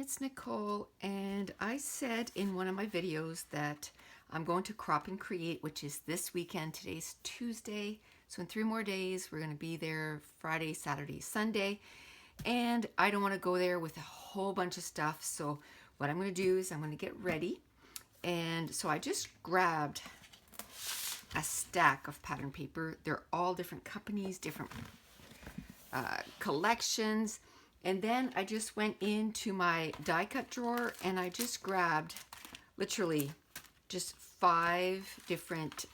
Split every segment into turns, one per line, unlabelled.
it's Nicole, and I said in one of my videos that I'm going to Crop and Create, which is this weekend. Today's Tuesday, so in 3 more days we're going to be there Friday, Saturday, Sunday, and I don't want to go there with a whole bunch of stuff. So what I'm going to do is I'm going to get ready, and so I just grabbed a stack of pattern paper. They're all different companies, different collections. And then I just went into my die cut drawer and I just grabbed literally just five different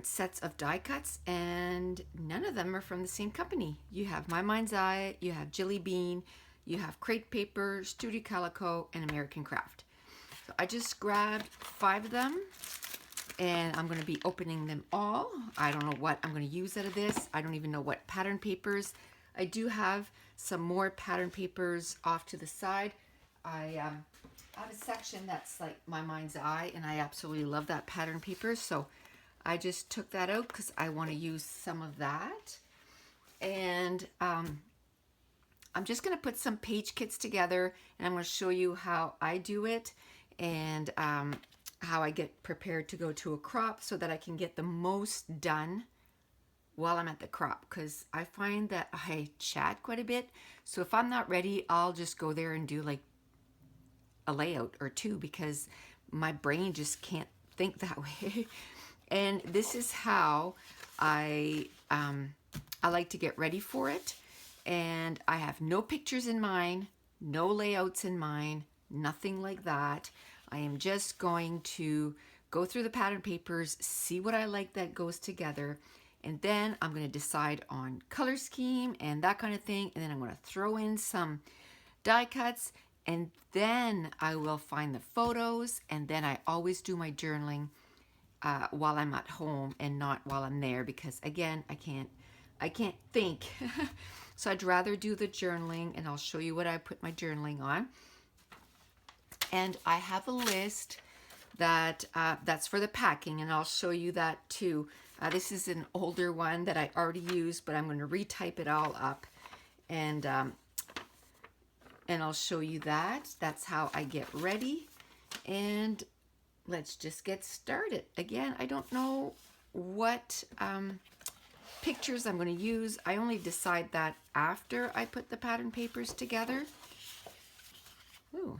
sets of die cuts, and none of them are from the same company. You have My Mind's Eye, you have Jelly Bean, you have Crate Paper, Studio Calico, and American Craft. So I just grabbed 5 of them, and I'm going to be opening them all. I don't know what I'm going to use out of this. I don't even know what pattern papers. I do have some more pattern papers off to the side. I have a section that's like My Mind's Eye, and I absolutely love that pattern paper. So I just took that out because I want to use some of that. And I'm just going to put some page kits together, and I'm going to show you how I do it, and how I get prepared to go to a crop so that I can get the most done while I'm at the crop, because I find that I chat quite a bit. So if I'm not ready, I'll just go there and do like a layout or two because my brain just can't think that way. And this is how I like to get ready for it. And I have no pictures in mind, no layouts in mind, nothing like that. I am just going to go through the pattern papers, see what I like that goes together, and then I'm going to decide on color scheme and that kind of thing, and then I'm going to throw in some die cuts, and then I will find the photos, and then I always do my journaling while I'm at home and not while I'm there, because again, I can't think. So I'd rather do the journaling, and I'll show you what I put my journaling on. And I have a list that that's for the packing, and I'll show you that too. This is an older one that I already used, but I'm going to retype it all up, and I'll show you that. That's how I get ready, and let's just get started. Again, I don't know what pictures I'm going to use. I only decide that after I put the pattern papers together. Ooh.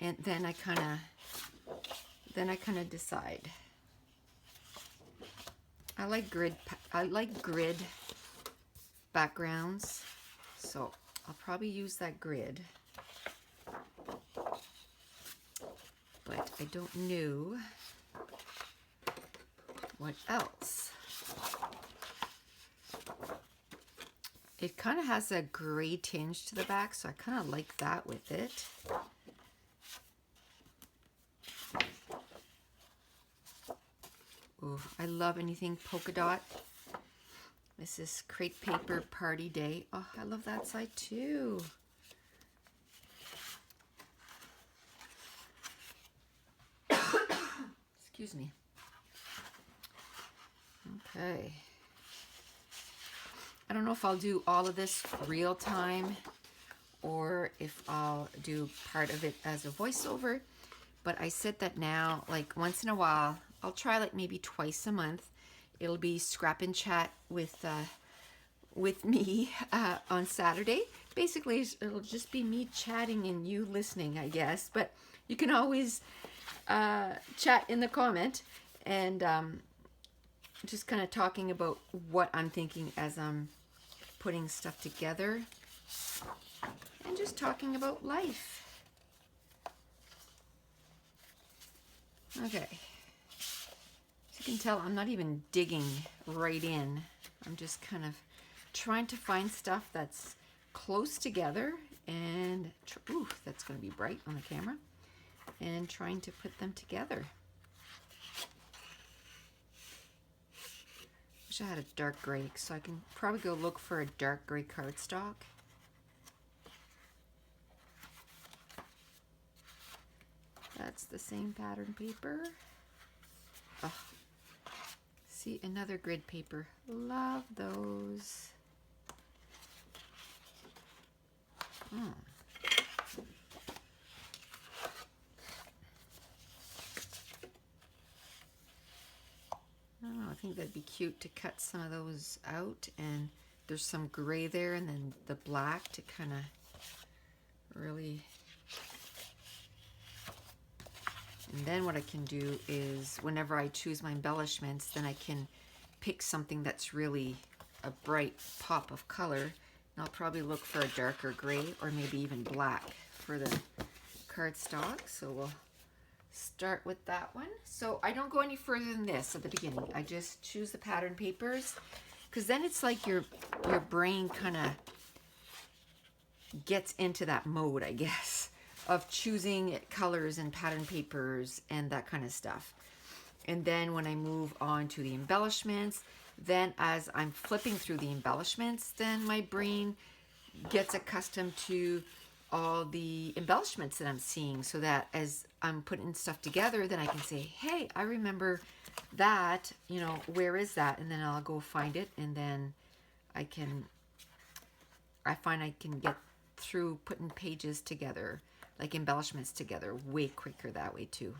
And then I kind of decide. I like grid backgrounds, so I'll probably use that grid. But I don't know what else. It kind of has a gray tinge to the back, so I kind of like that with it. Ooh, I love anything polka dot. This is Crate Paper Party Day. Oh, I love that side too. Excuse me. Okay. I don't know if I'll do all of this real time or if I'll do part of it as a voiceover, but I said that now, like once in a while, I'll try like maybe twice a month. It'll be Scrap and Chat with me on Saturday. Basically, it'll just be me chatting and you listening, I guess, but you can always chat in the comment, and just kind of talking about what I'm thinking as I'm putting stuff together, and just talking about life. Okay, as you can tell, I'm not even digging right in. I'm just kind of trying to find stuff that's close together, and ooh, that's going to be bright on the camera, and trying to put them together. I had a dark gray, so I can probably go look for a dark gray cardstock. That's the same pattern paper. Oh, see, another grid paper. Love those. Hmm. Oh, I think that'd be cute to cut some of those out, and there's some gray there and then the black to kind of really. And then what I can do is whenever I choose my embellishments, then I can pick something that's really a bright pop of color. And I'll probably look for a darker gray or maybe even black for the cardstock. So we'll start with that one. So I don't go any further than this at the beginning. I just choose the pattern papers, because then it's like your brain kind of gets into that mode, I guess, of choosing colors and pattern papers and that kind of stuff. And then when I move on to the embellishments, then as I'm flipping through the embellishments, then my brain gets accustomed to all the embellishments that I'm seeing, so that as I'm putting stuff together, then I can say, hey, I remember that, you know, where is that? And then I'll go find it, and then I find I can get through putting pages together, like embellishments together, way quicker that way too.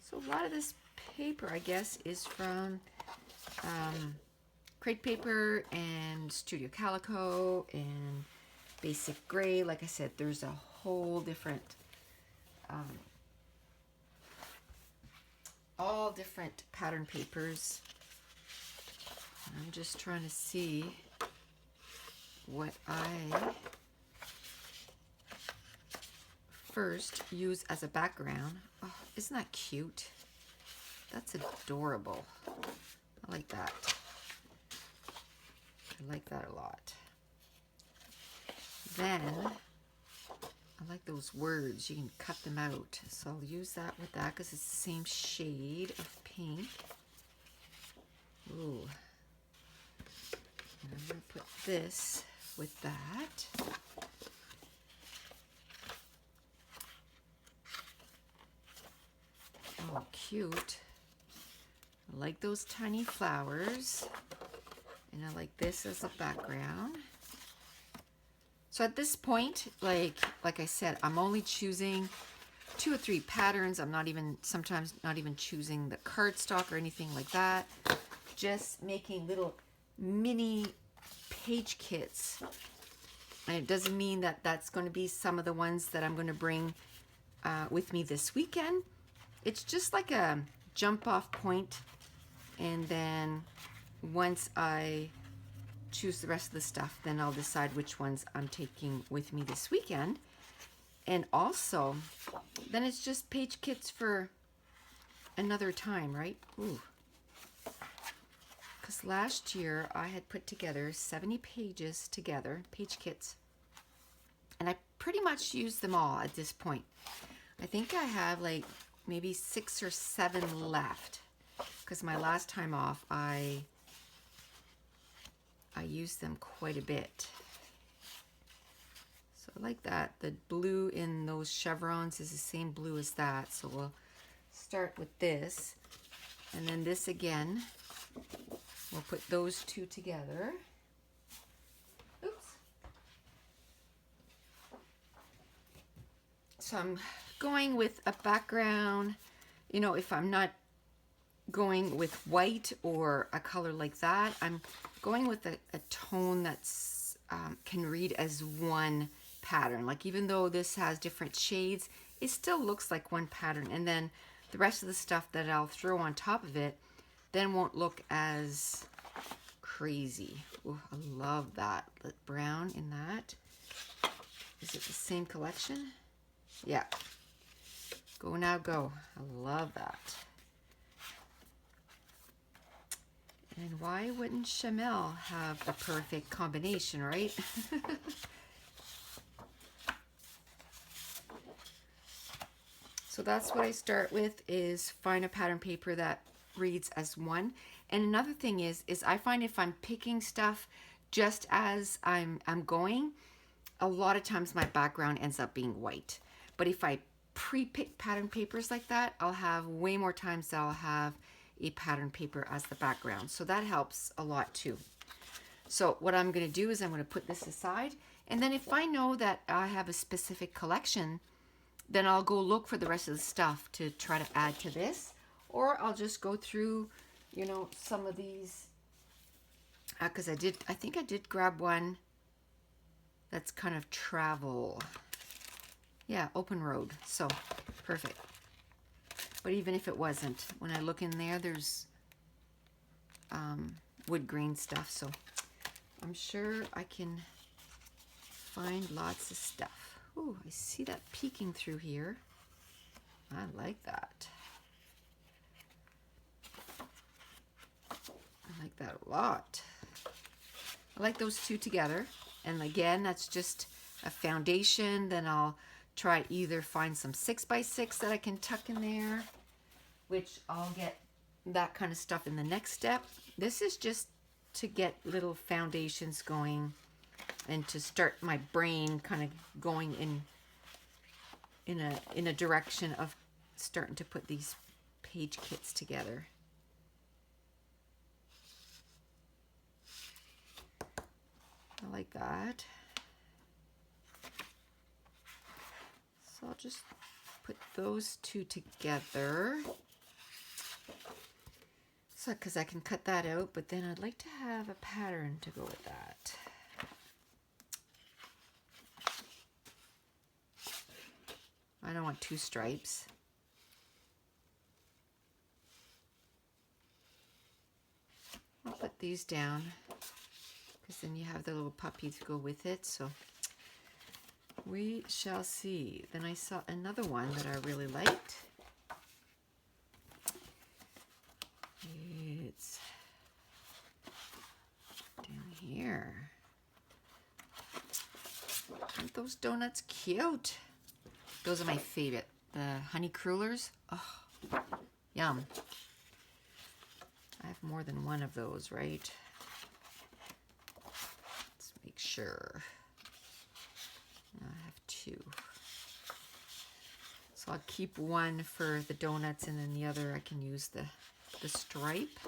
So a lot of this paper, I guess, is from crepe paper and studio calico and basic gray. Like I said, there's a whole different all different pattern papers. I'm just trying to see what I first use as a background. Oh, isn't that cute? That's adorable. I like that. I like that a lot. Then I like those words. You can cut them out. So I'll use that with that because it's the same shade of pink. Ooh. And I'm going to put this with that. Oh, cute. I like those tiny flowers. And I like this as a background. So at this point, like I said, I'm only choosing 2 or 3 patterns. I'm sometimes not even choosing the cardstock or anything like that. Just making little mini page kits. And it doesn't mean that that's going to be some of the ones that I'm going to bring with me this weekend. It's just like a jump off point, and then once I choose the rest of the stuff, then I'll decide which ones I'm taking with me this weekend. And also, then it's just page kits for another time, right? Ooh. Because last year I had put together 70 pages together, page kits, and I pretty much used them all at this point. I think I have like maybe 6 or 7 left, because my last time off I used them quite a bit. So I like that. The blue in those chevrons is the same blue as that. So we'll start with this. And then this again. We'll put those two together. Oops. So I'm going with a background, you know, if I'm not going with white or a color like that, I'm going with a tone that's can read as one pattern. Like, even though this has different shades, it still looks like one pattern. And then the rest of the stuff that I'll throw on top of it then won't look as crazy. Ooh, I love that. The brown in that. Is it the same collection? Yeah. Go now, go. I love that. And why wouldn't Chamel have the perfect combination, right? So that's what I start with, is find a pattern paper that reads as one. And another thing is I find if I'm picking stuff just as I'm going, a lot of times my background ends up being white. But if I pre-pick pattern papers like that, I'll have way more times that I'll have a pattern paper as the background. So that helps a lot too. So what I'm going to do is I'm going to put this aside. And then if I know that I have a specific collection, then I'll go look for the rest of the stuff to try to add to this. Or I'll just go through, you know, some of these. Because I think I did grab one that's kind of travel. Yeah, open road. So, perfect. But even if it wasn't, when I look in there, there's wood grain stuff. So, I'm sure I can find lots of stuff. Ooh, I see that peeking through here. I like that. I like that a lot. I like those two together. And again, that's just a foundation. Then I'll try either find some 6x6 that I can tuck in there, which I'll get that kind of stuff in the next step. This is just to get little foundations going and to start my brain kind of going in a direction of starting to put these page kits together. I like that. So I'll just put those two together. So, because I can cut that out, but then I'd like to have a pattern to go with that. I don't want two stripes. I'll put these down because then you have the little puppy to go with it. So we shall see. Then I saw another one that I really liked. It's down here. Aren't those donuts cute? Those are my favorite. The honey crullers. Oh, yum. I have more than one of those, right? Let's make sure. I have two. So I'll keep one for the donuts and then the other I can use the stripe.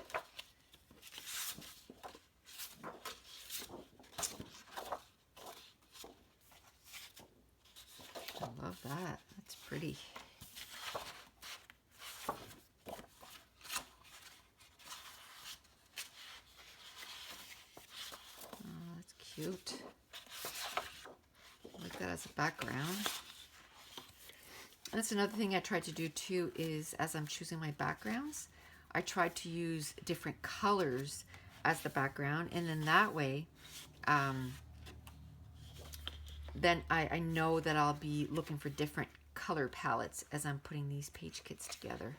I love that. That's pretty. Oh, that's cute. I like that as a background. That's another thing I tried to do too is as I'm choosing my backgrounds, I tried to use different colors as the background, and then that way then I know that I'll be looking for different color palettes as I'm putting these page kits together.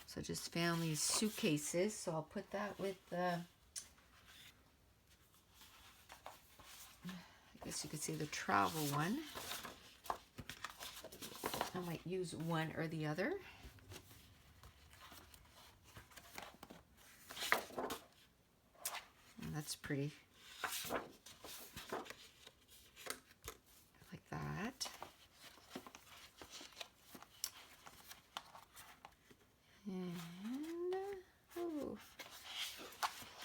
So I just found these suitcases, so I'll put that with I guess you could say the travel one. I might use one or the other. And that's pretty. Like that. And, oh,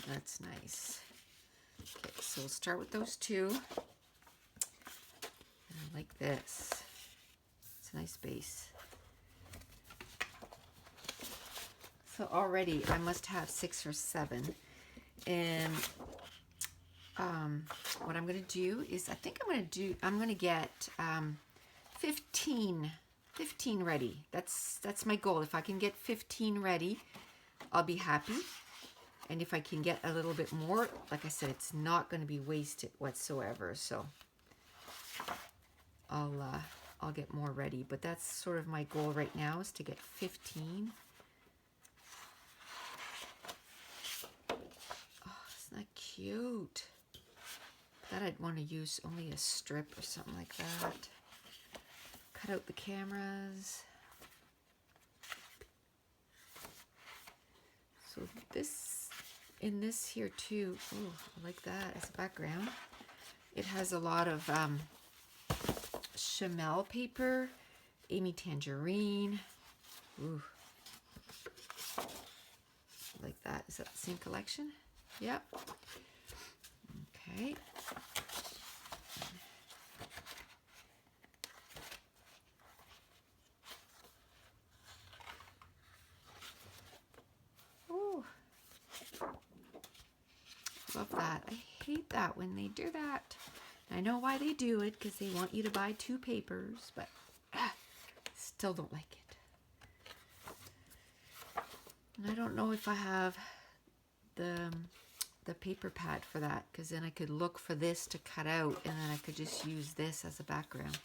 that's nice. Okay, so we'll start with those two. And I like this. It's a nice base. So already I must have 6 or 7. And what I'm going to do is I'm going to get 15 ready. That's my goal. If I can get 15 ready, I'll be happy. And if I can get a little bit more, like I said, it's not going to be wasted whatsoever. So I'll get more ready. But that's sort of my goal right now, is to get 15. Isn't that cute? That I'd want to use only a strip or something like that. Cut out the cameras. So this, in this here too, oh, I like that as a background. It has a lot of Chamel paper, Amy Tangerine. Ooh. I like that. Is that the same collection? Yep. Okay. Oh, love that. I hate that when they do that. I know why they do it, because they want you to buy 2 papers, but still don't like it. And I don't know if I have the paper pad for that, because then I could look for this to cut out and then I could just use this as a background.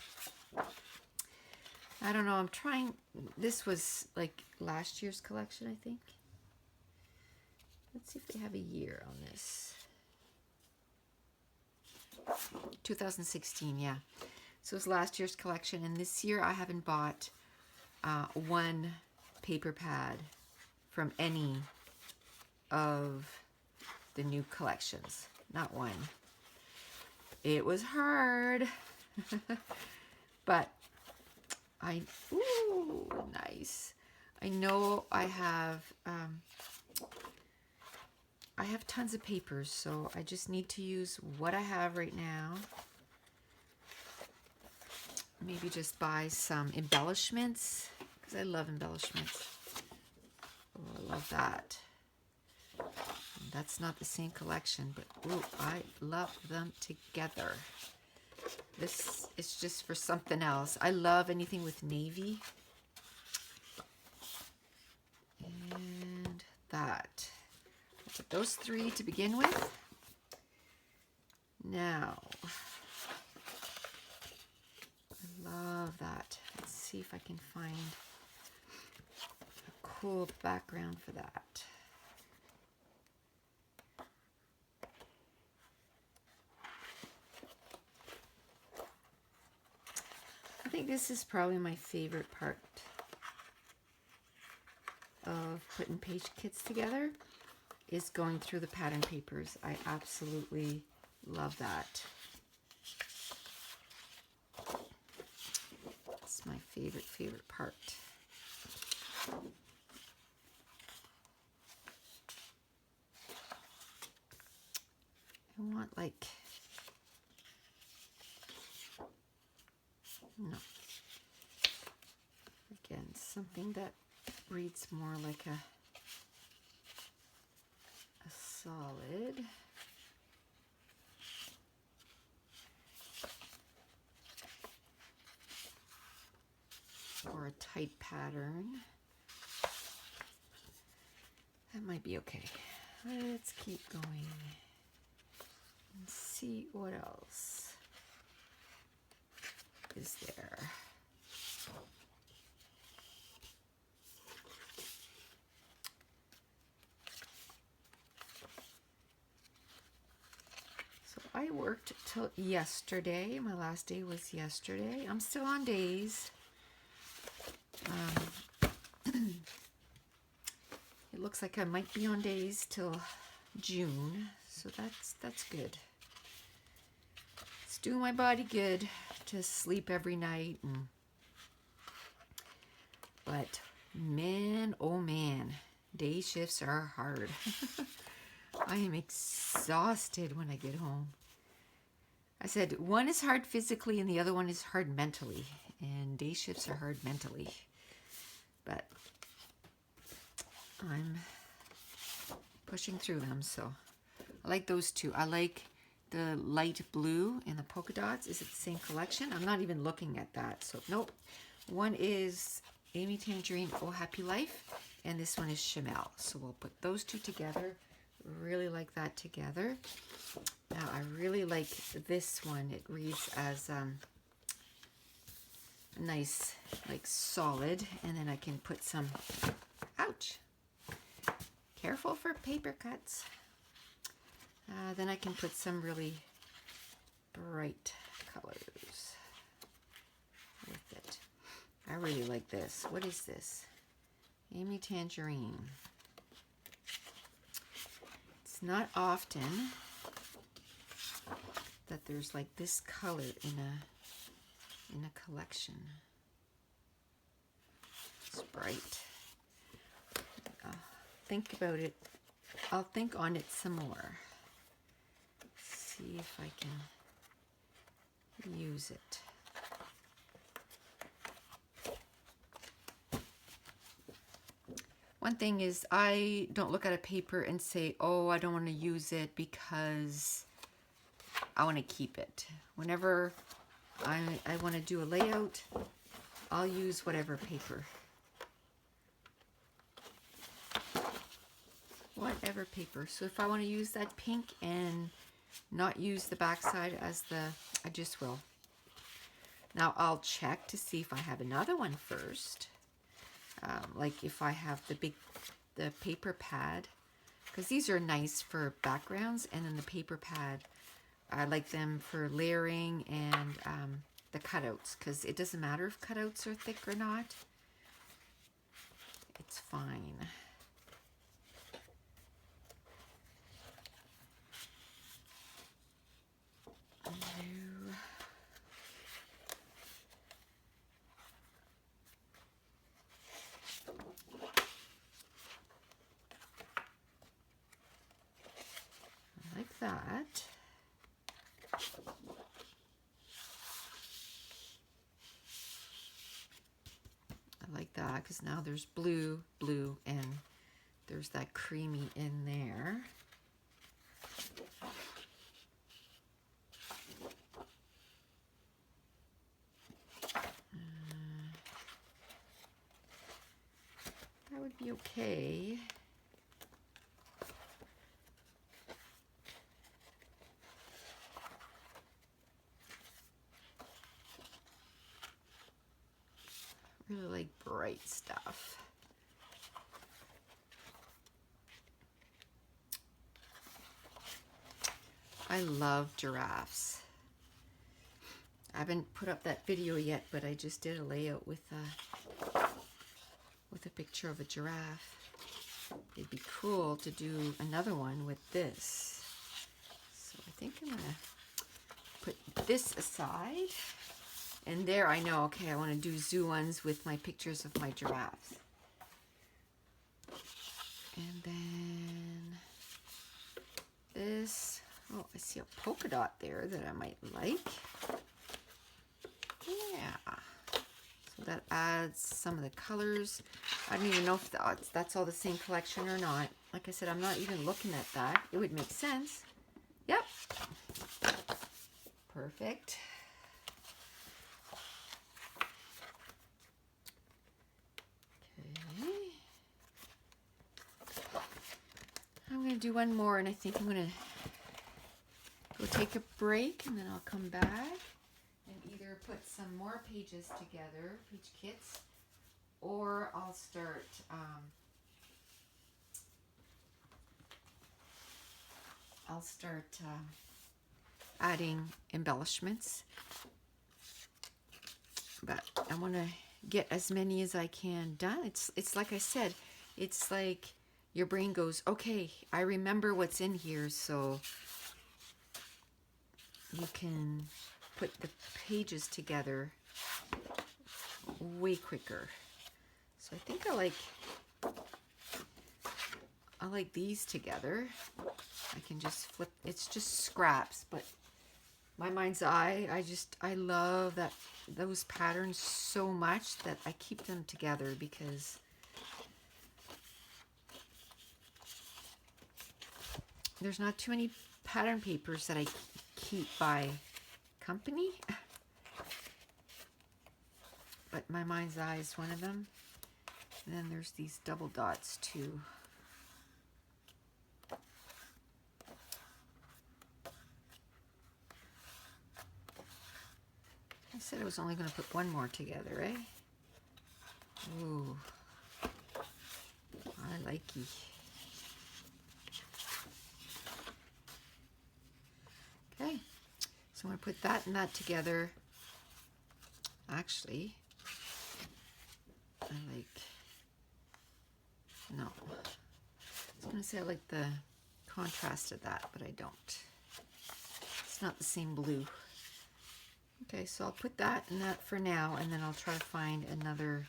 I don't know, I'm trying. This was like last year's collection, I think. Let's see if they have a year on this. 2016, yeah. So it's last year's collection, and this year I haven't bought one paper pad from any of the new collections. Not one. It was hard. But ooh, nice. I know I have tons of papers, so I just need to use what I have right now. Maybe just buy some embellishments, because I love embellishments. Oh, I love that. That's not the same collection, but ooh, I love them together. This is just for something else. I love anything with navy. And that. I'll put those 3 to begin with. Now, I love that. Let's see if I can find a cool background for that. I think this is probably my favorite part of putting page kits together, is going through the pattern papers. I absolutely love that. It's my favorite part. I want like, no, again, something that reads more like a solid. Or a tight pattern. That might be okay. Let's keep going and see what else is there. So I worked till yesterday. My last day was yesterday. I'm still on days. It looks like I might be on days till June, so that's good. It's doing my body good to sleep every night, but man, oh man, day shifts are hard. I am exhausted when I get home. I said one is hard physically and the other one is hard mentally, and day shifts are hard mentally. But I'm pushing through them, so I like those 2. I like the light blue and the polka dots. Is it the same collection? I'm not even looking at that, so nope. One is Amy Tangerine, Oh Happy Life, and this one is Chamel. So we'll put those 2 together. Really like that together. Now I really like this one. It reads as nice, like solid, and then I can put some, ouch, careful for paper cuts. Then I can put some really bright colors with it. I really like this. What is this? Amy Tangerine. It's not often that there's like this color in a collection. It's bright. Think about it I'll think on it some more. See if I can use it. One thing is I don't look at a paper and say, oh, I don't want to use it because I want to keep it. Whenever I want to do a layout, I'll use whatever paper. Whatever paper. So if I want to use that pink and not use the backside as I just will. Now I'll check to see if I have another one first. Like if I have the paper pad, because these are nice for backgrounds, and then the paper pad, I like them for layering and the cutouts, because it doesn't matter if cutouts are thick or not. It's fine. Like that. I like that because now there's blue, and there's that creamy in there. That would be okay. Really like bright stuff. I love giraffes. I haven't put up that video yet, but I just did a layout with a picture of a giraffe. It'd be cool to do another one with this. So I think I'm gonna put this aside. And there I know, okay, I want to do zoo ones with my pictures of my giraffes. And then this, oh, I see a polka dot there that I might like. Yeah. So that adds some of the colors. I don't even know if that's all the same collection or not. Like I said, I'm not even looking at that. It would make sense. Yep. Perfect. I'm going to do one more, and I think I'm going to go take a break, and then I'll come back and either put some more pages together, page kits, or I'll start adding embellishments. But I want to get as many as I can done. It's like I said, it's like your brain goes, okay, I remember what's in here, so you can put the pages together way quicker. So I think I like these together. I can just flip, it's just scraps, but my mind's eye, I love those patterns so much that I keep them together because there's not too many pattern papers that I keep by company, but my mind's eye is one of them. And then there's these double dots too. I said I was only going to put one more together, eh? Ooh, I likey. Okay, so I'm going to put that and that together. Actually, I like, no. I was going to say I like the contrast of that, but I don't. It's not the same blue. Okay, so I'll put that and that for now, and then I'll try to find another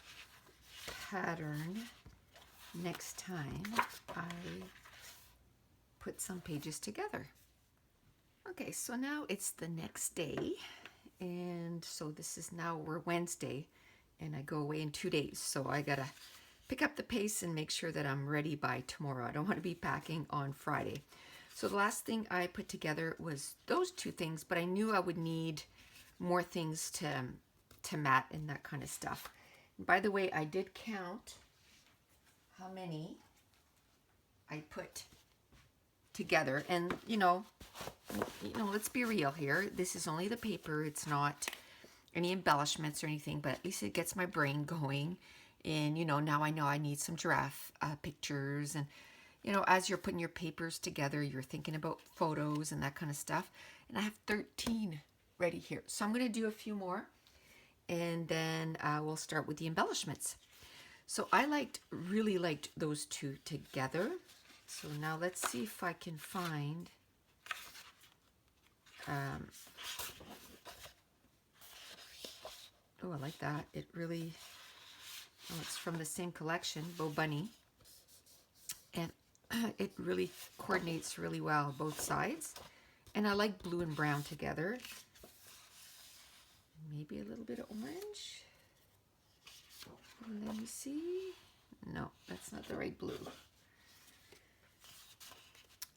pattern next time I put some pages together. Okay, so now it's the next day, and so this is now, we're Wednesday, and I go away in 2 days, so I gotta pick up the pace and make sure that I'm ready by tomorrow. I don't want to be packing on Friday. So the last thing I put together was those two things, but I knew I would need more things to mat and that kind of stuff. And by the way, I did count how many I put together, and you know, let's be real here. This is only the paper. It's not any embellishments or anything, but at least it gets my brain going. And you know, now I know I need some giraffe pictures, and you know, as you're putting your papers together, you're thinking about photos and that kind of stuff. And I have 13 ready here, so I'm going to do a few more, and then we'll start with the embellishments. So I really liked those two together. So now let's see if I can find oh, I like that. It really, oh, it's from the same collection, Bo Bunny, and it really coordinates really well both sides. And I like blue and brown together. Maybe a little bit of orange. Let me see. No, that's not the right blue.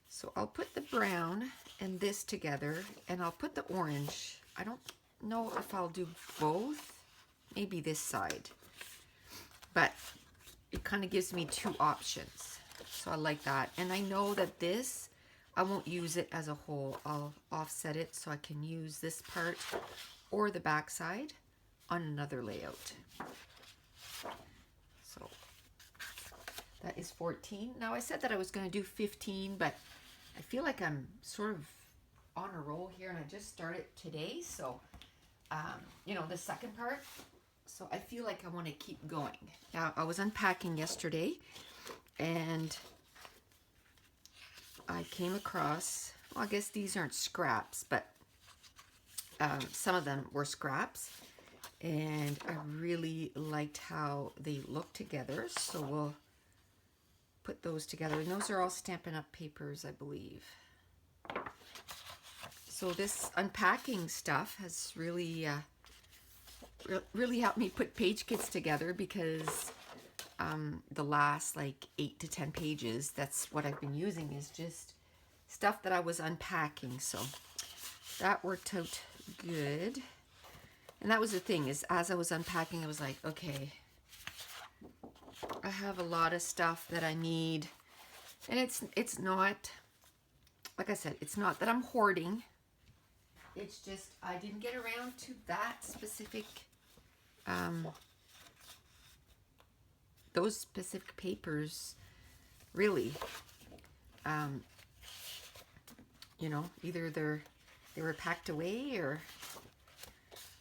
So I'll put the brown and this together, and I'll put the orange. I don't know if I'll do both. Maybe this side. But it kind of gives me two options. So I like that. And I know that this, I won't use it as a whole. I'll offset it so I can use this part or the back side on another layout. So that is 14. Now I said that I was going to do 15, but I feel like I'm sort of on a roll here, and I just started today. So, you know, the second part. So I feel like I want to keep going. Now, I was unpacking yesterday, and I came across, well, I guess these aren't scraps, but some of them were scraps, and I really liked how they look together. So we'll put those together, and those are all Stampin' Up! Papers, I believe. So this unpacking stuff has really really helped me put page kits together, because the last like 8 to 10 pages, that's what I've been using, is just stuff that I was unpacking. So that worked out good. And that was the thing, is as I was unpacking, I was like, okay, I have a lot of stuff that I need. And it's not, like I said, it's not that I'm hoarding. It's just I didn't get around to that specific, those specific papers, really. You know, either they were packed away or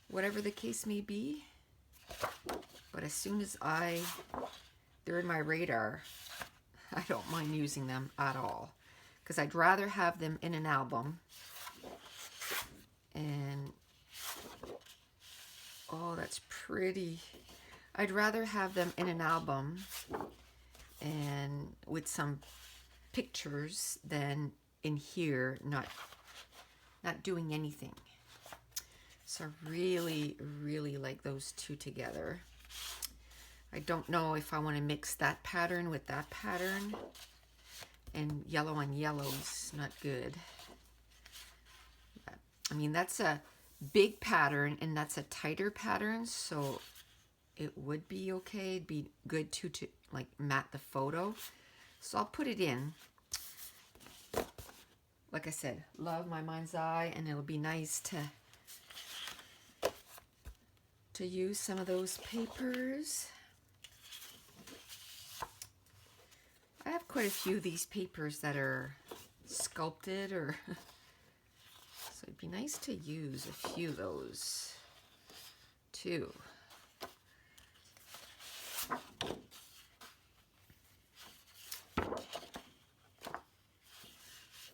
whatever the case may be. But as soon as they're in my radar, I don't mind using them at all, because I'd rather have them in an album. And oh, that's pretty. I'd rather have them in an album and with some pictures than in here not doing anything. So I really, really like those two together. I don't know if I want to mix that pattern with that pattern, and yellow on yellow is not good. But, I mean, that's a big pattern and that's a tighter pattern, so it would be okay. It'd be good to like mat the photo. So I'll put it in. Like I said, love my mind's eye, and it'll be nice to use some of those papers. I have quite a few of these papers that are sculpted, or so it'd be nice to use a few of those too.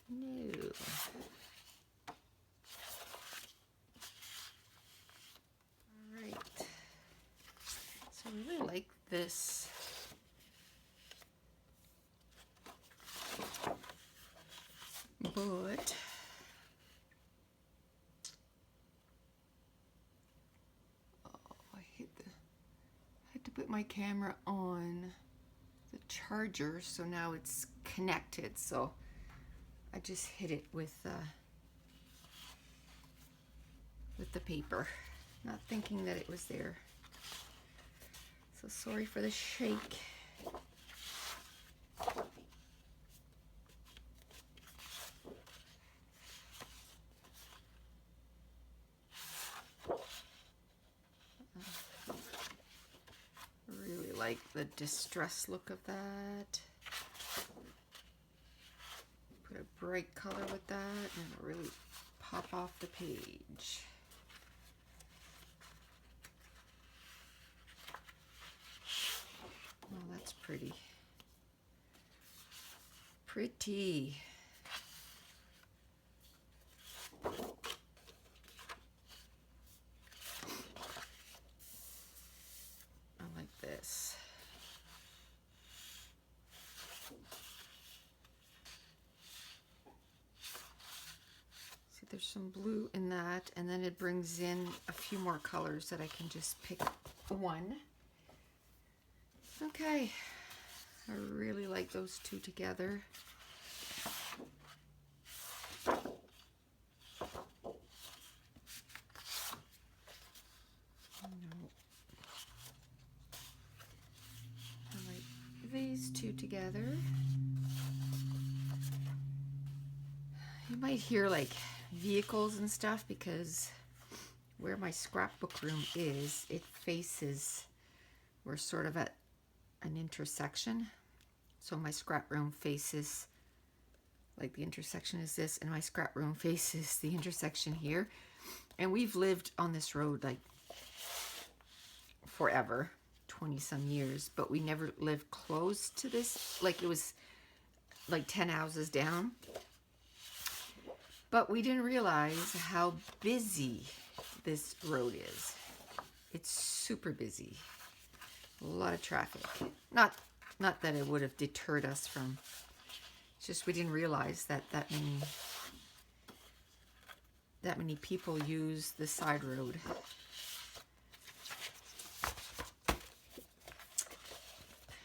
No. All right. So I really like this put I had to put my camera on the charger, so now it's connected. So I just hit it with the paper, not thinking that it was there. So sorry for the shake. Really like the distress look of that. Put a bright color with that and it'll really pop off the page. Oh, that's pretty. Pretty. I like this. See, there's some blue in that, and then it brings in a few more colors that I can just pick one. Okay, I really like those two together. No. I like these two together. You might hear like vehicles and stuff because where my scrapbook room is, it faces, we're sort of at an intersection. So my scrap room faces, like the intersection is this, and my scrap room faces the intersection here. And we've lived on this road like forever, 20 some years, but we never lived close to this. Like it was like 10 houses down. But we didn't realize how busy this road is. It's super busy. A lot of traffic. Not that it would have deterred us from, it's just we didn't realize that many people use the side road.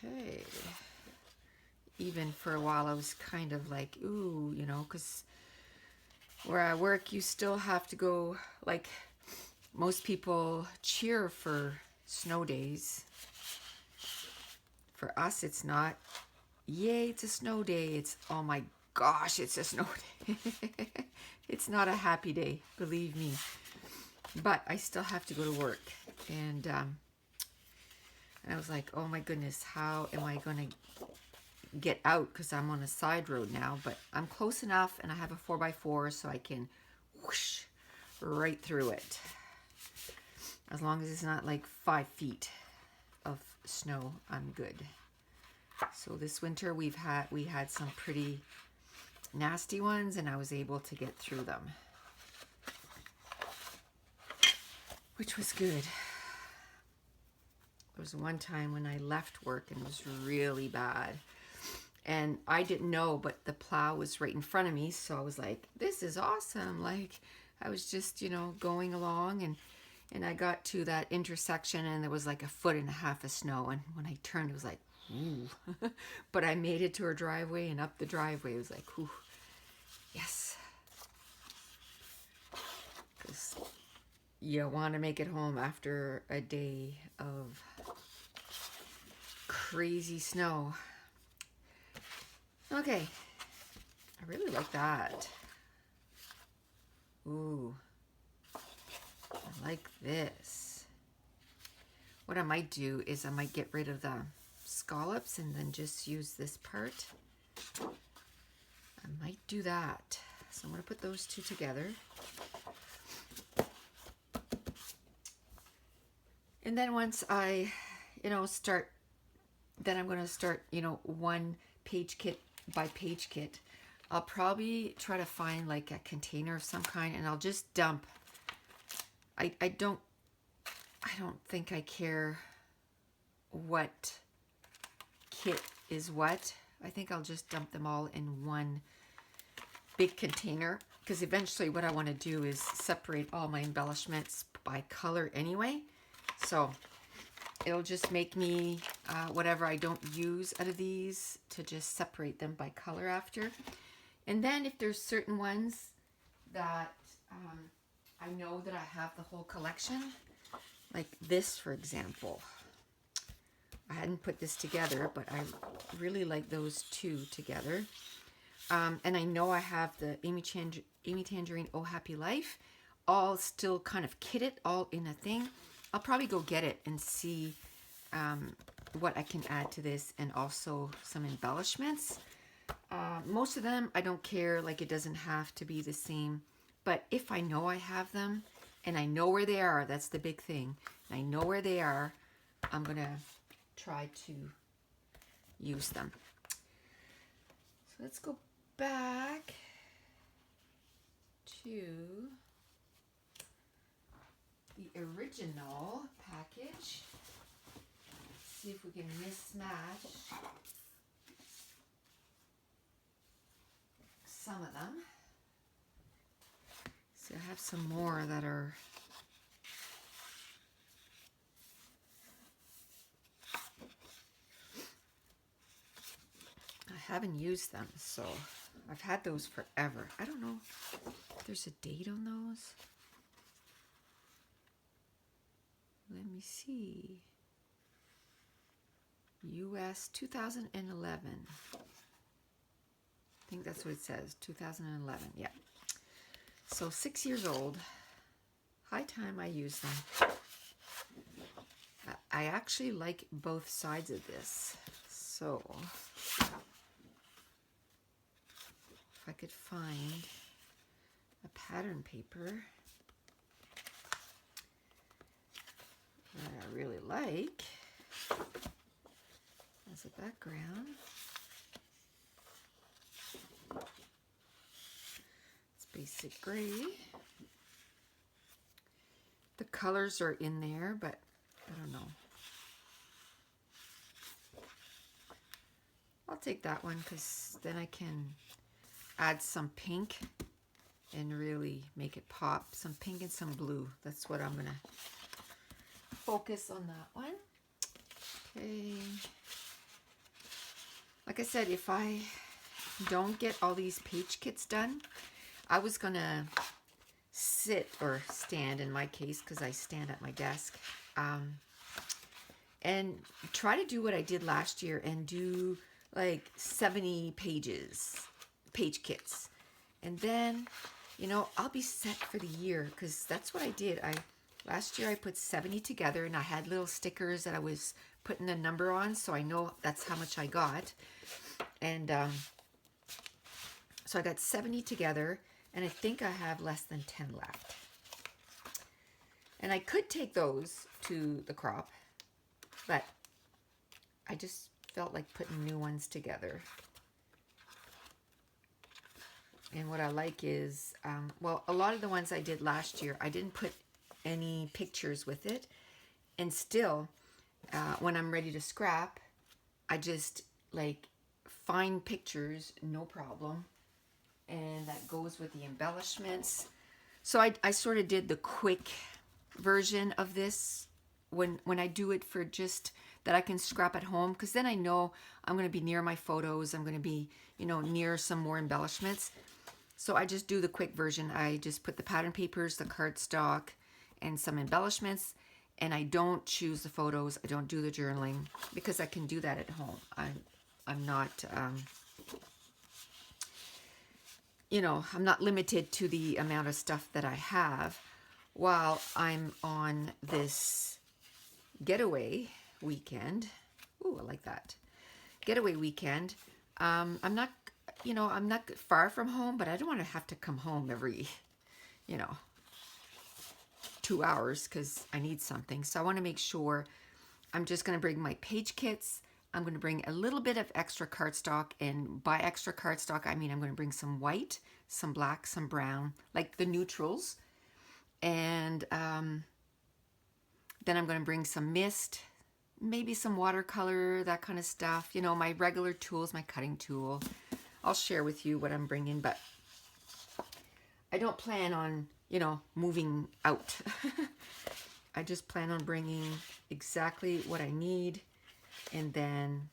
Okay. Even for a while I was kind of like, ooh, you know, because where I work you still have to go, like most people cheer for snow days. For us, it's not, yay, it's a snow day. It's, oh my gosh, it's a snow day. It's not a happy day, believe me. But I still have to go to work. And I was like, oh my goodness, how am I going to get out? Because I'm on a side road now. But I'm close enough, and I have a 4x4, so I can whoosh right through it. As long as it's not like 5 feet of snow, I'm good. So this winter we had some pretty nasty ones, and I was able to get through them, which was good. There was one time when I left work and it was really bad, and I didn't know, but the plow was right in front of me, so I was like, this is awesome. Like I was just, you know, going along, and I got to that intersection and there was like 1.5 feet of snow, and when I turned it was like, ooh. But I made it to her driveway, and up the driveway it was like, ooh, yes. Because you want to make it home after a day of crazy snow. Okay, I really like that. Ooh, I like this. What I might do is I might get rid of the scallops and then just use this part. I might do that. So I'm going to put those two together. And then once I, you know, start, then I'm going to start, you know, one page kit by page kit. I'll probably try to find like a container of some kind, and I'll just dump. I don't think I care what kit is what. I think I'll just dump them all in one big container, because eventually what I want to do is separate all my embellishments by color anyway. So it'll just make me whatever I don't use out of these to just separate them by color after. And then if there's certain ones that I know that I have the whole collection, like this, for example. I hadn't put this together, but I really like those two together. And I know I have the Amy Tangerine Oh Happy Life all still kind of kitted, all in a thing. I'll probably go get it and see what I can add to this, and also some embellishments. Most of them I don't care, like it doesn't have to be the same, but if I know I have them and I know where they are, that's the big thing, and I know where they are, I'm gonna try to use them. So let's go back to the original package. See if we can mismatch some of them. So I have some more that are I haven't used them, so I've had those forever. I don't know if there's a date on those. Let me see. US 2011. I think that's what it says, 2011, yeah. So 6 years old. High time I use them. I actually like both sides of this. So if I could find a pattern paper that I really like as a background. It's basic gray. The colors are in there, but I don't know. I'll take that one because then I can add some pink and really make it pop. Some pink and some blue. That's what I'm going to focus on, that one. Okay. Like I said, if I don't get all these page kits done, I was going to sit or stand, in my case, because I stand at my desk, and try to do what I did last year and do like 70 page kits. And then, you know, I'll be set for the year, because that's what I did. Last year I put 70 together, and I had little stickers that I was putting a number on, so I know that's how much I got. And so I got 70 together, and I think I have less than 10 left. And I could take those to the crop, but I just felt like putting new ones together. And what I like is, well, a lot of the ones I did last year, I didn't put any pictures with it. And still, when I'm ready to scrap, I just like find pictures, no problem. And that goes with the embellishments. So I sort of did the quick version of this when I do it for just that I can scrap at home, because then I know I'm going to be near my photos. I'm going to be, you know, near some more embellishments. So I just do the quick version. I just put the pattern papers, the cardstock, and some embellishments, and I don't choose the photos. I don't do the journaling, because I can do that at home. I'm not, you know, I'm not limited to the amount of stuff that I have while I'm on this getaway weekend. Ooh, I like that. Getaway weekend. I'm not, you know, I'm not far from home, but I don't want to have to come home every, you know, 2 hours because I need something. So I want to make sure I'm just going to bring my page kits. I'm going to bring a little bit of extra cardstock, and by extra cardstock, I mean I'm going to bring some white, some black, some brown, like the neutrals. And then I'm going to bring some mist, maybe some watercolor, that kind of stuff. You know, my regular tools, my cutting tool. I'll share with you what I'm bringing, but I don't plan on, moving out. I just plan on bringing exactly what I need and then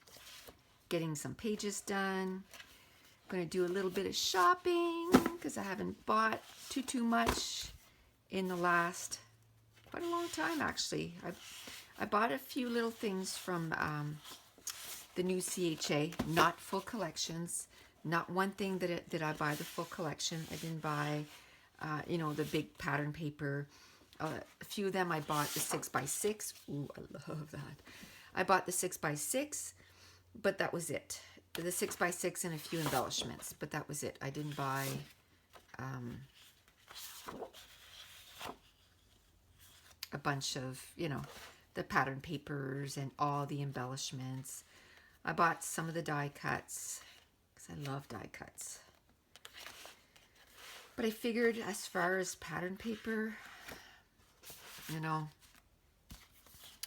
getting some pages done. I'm going to do a little bit of shopping because I haven't bought too much in the last quite a long time, actually. I bought a few little things from the new CHA, not full collections. Not one thing did I buy the full collection. I didn't buy, the big pattern paper. A few of them I bought the 6x6. Ooh, I love that. I bought the 6x6, but that was it. The 6x6 and a few embellishments, but that was it. I didn't buy a bunch of, the pattern papers and all the embellishments. I bought some of the die cuts because I love die cuts. But I figured as far as pattern paper,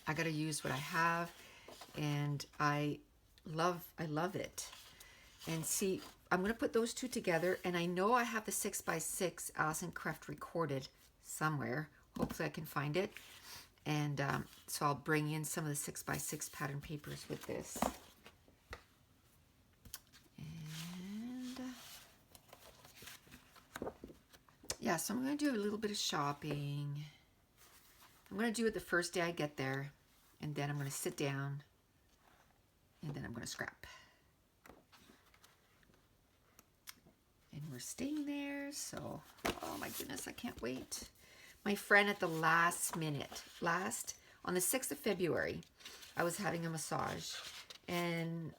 I got to use what I have, and I love it. And see, I'm going to put those two together, and I know I have the 6x6 Alison Kreft recorded somewhere. Hopefully I can find it. And so I'll bring in some of the 6x6 pattern papers with this. And yeah, so I'm going to do a little bit of shopping. I'm going to do it the first day I get there, and then I'm going to sit down, and then I'm going to scrap. And we're staying there, so, oh my goodness, I can't wait. My friend at the last minute, on the 6th of February, I was having a massage, and,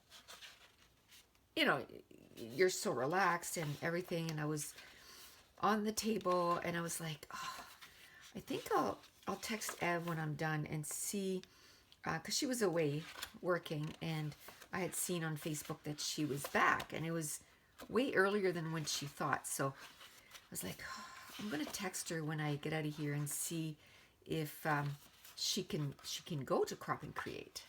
you're so relaxed and everything, and I was on the table, and I was like, oh, I think I'll text Ev when I'm done and see, because she was away working, and I had seen on Facebook that she was back, and it was way earlier than when she thought. So I was like, oh, I'm gonna text her when I get out of here and see if she can go to Crop and Create.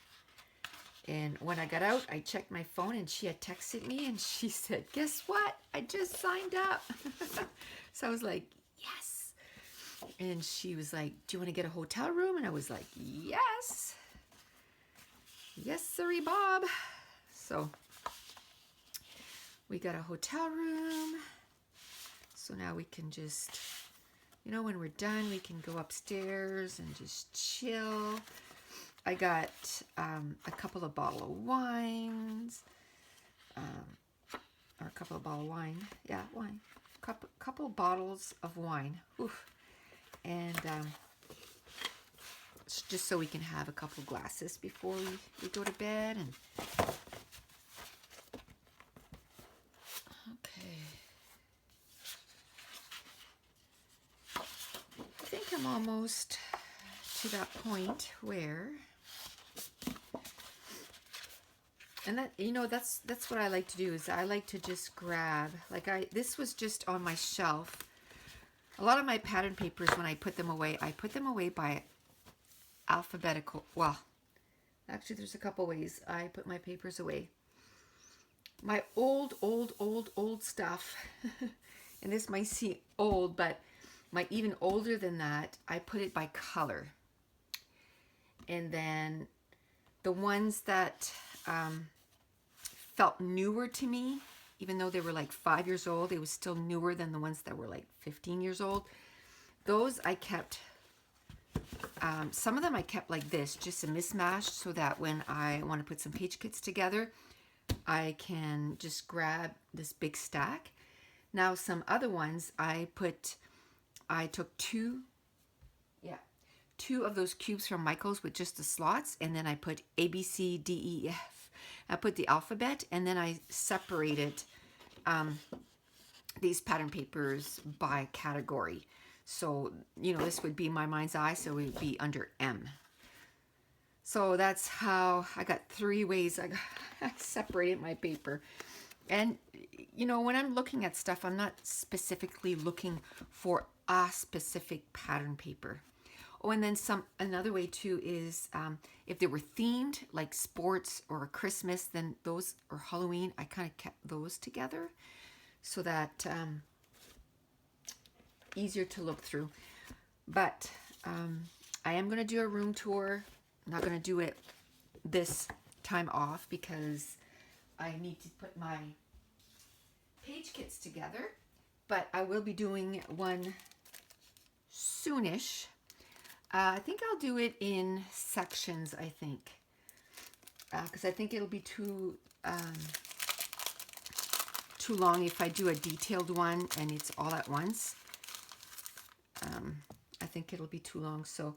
And when I got out, I checked my phone, and she had texted me, and she said, guess what? I just signed up. So I was like, yes. And she was like, do you want to get a hotel room? And I was like, yes. Yes, sirree, Bob. So we got a hotel room. So now we can just, when we're done, we can go upstairs and just chill. I got a couple of bottle of wines. Or a couple of bottle of wine. Yeah, wine. Couple bottles of wine. Oof. And just so we can have a couple glasses before we go to bed. And okay, I think I'm almost to that point where, and that, that's what I like to do, is I like to just grab, this was just on my shelf. A lot of my pattern papers, when I put them away by alphabetical. Well, actually, there's a couple ways I put my papers away. My old stuff, and this might seem old, but my even older than that, I put it by color. And then the ones that felt newer to me, even though they were like 5 years old, they was still newer than the ones that were like 15 years old. Those I kept, some of them I kept like this, just a mismatch, so that when I want to put some page kits together, I can just grab this big stack. Now some other ones I took two of those cubes from Michael's with just the slots, and then I put A, B, C, D, E, F. I put the alphabet, and then I separated these pattern papers by category. So, this would be my mind's eye, so it would be under M. So that's how I got 3 ways I separated my paper. And, when I'm looking at stuff, I'm not specifically looking for a specific pattern paper. Oh, and then another way too is if they were themed, like sports or Christmas, then those, or Halloween, I kind of kept those together so that easier to look through. But I am going to do a room tour. I'm not going to do it this time off because I need to put my page kits together. But I will be doing one soonish. I think I'll do it in sections, I think. Because I think it'll be too long if I do a detailed one and it's all at once. I think it'll be too long, so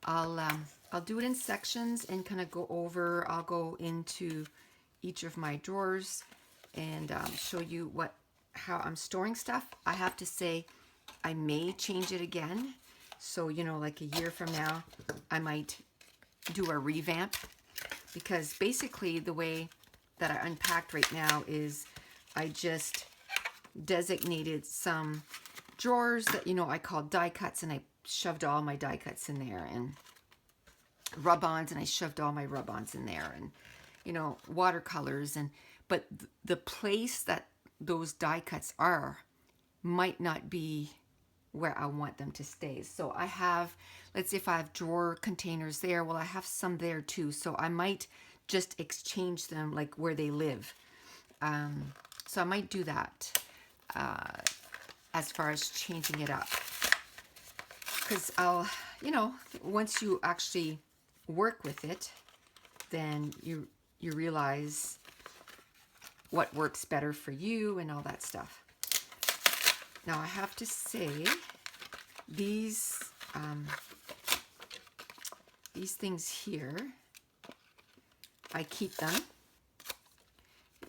I'll do it in sections and kind of go over. I'll go into each of my drawers and show you how I'm storing stuff. I have to say I may change it again, so you know, like a year from now I might do a revamp, because basically the way that I unpacked right now is I just designated some drawers that, you know, I called die cuts, and I shoved all my die cuts in there, and rub-ons, and I shoved all my rub-ons in there, and, you know, watercolors, but the place that those die cuts are might not be where I want them to stay. So I have, let's say if I have drawer containers there, well, I have some there too, so I might just exchange them like where they live. So I might do that as far as changing it up, because I'll, you know, once you actually work with it, then you realize what works better for you and all that stuff. Now I have to say, these things here, I keep them.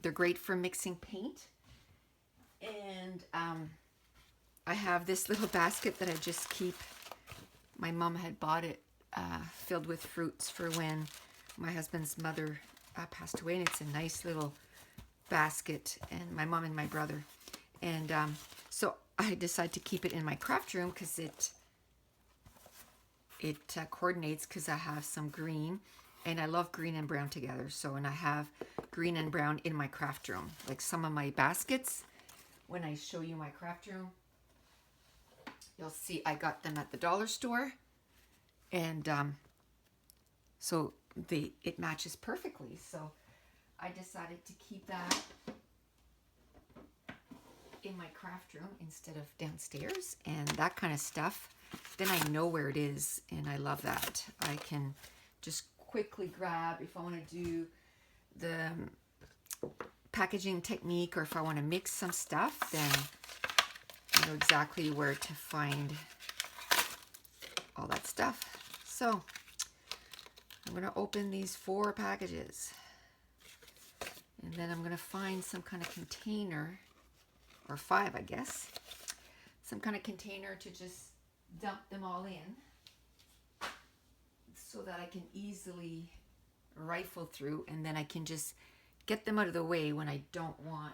They're great for mixing paint. And I have this little basket that I just keep. My mom had bought it filled with fruits for when my husband's mother passed away, and it's a nice little basket, and my mom and my brother. And so I decided to keep it in my craft room because it coordinates, because I have some green, and I love green and brown together. So, and I have green and brown in my craft room. Like some of my baskets, when I show you my craft room, you'll see I got them at the dollar store, and so it matches perfectly. So I decided to keep that in my craft room instead of downstairs, and that kind of stuff, then I know where it is, and I love that. I can just quickly grab if I want to do the packaging technique, or if I want to mix some stuff, then I know exactly where to find all that stuff. So I'm going to open these 4 packages, and then I'm going to find some kind of container, or 5, I guess, some kind of container to just dump them all in, so that I can easily rifle through, and then I can just get them out of the way when I don't want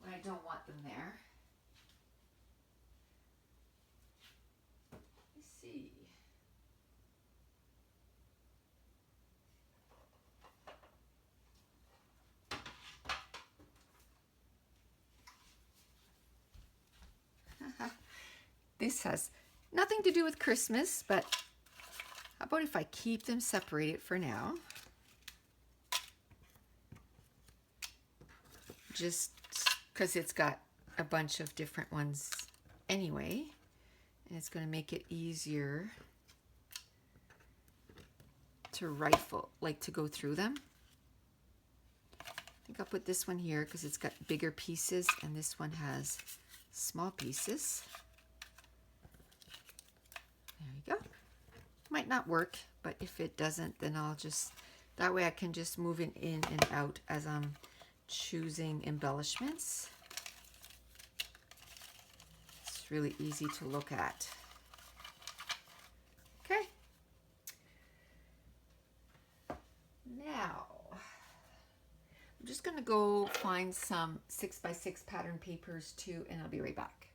them there. Let's see. This has nothing to do with Christmas, but how about if I keep them separated for now? Just because it's got a bunch of different ones anyway, and it's going to make it easier to rifle, like to go through them. I think I'll put this one here because it's got bigger pieces, and this one has small pieces. There you go. Might not work, but if it doesn't, then I'll just, that way I can just move it in and out as I'm choosing embellishments. It's really easy to look at. Okay. Now, I'm just going to go find some 6x6 pattern papers too, and I'll be right back.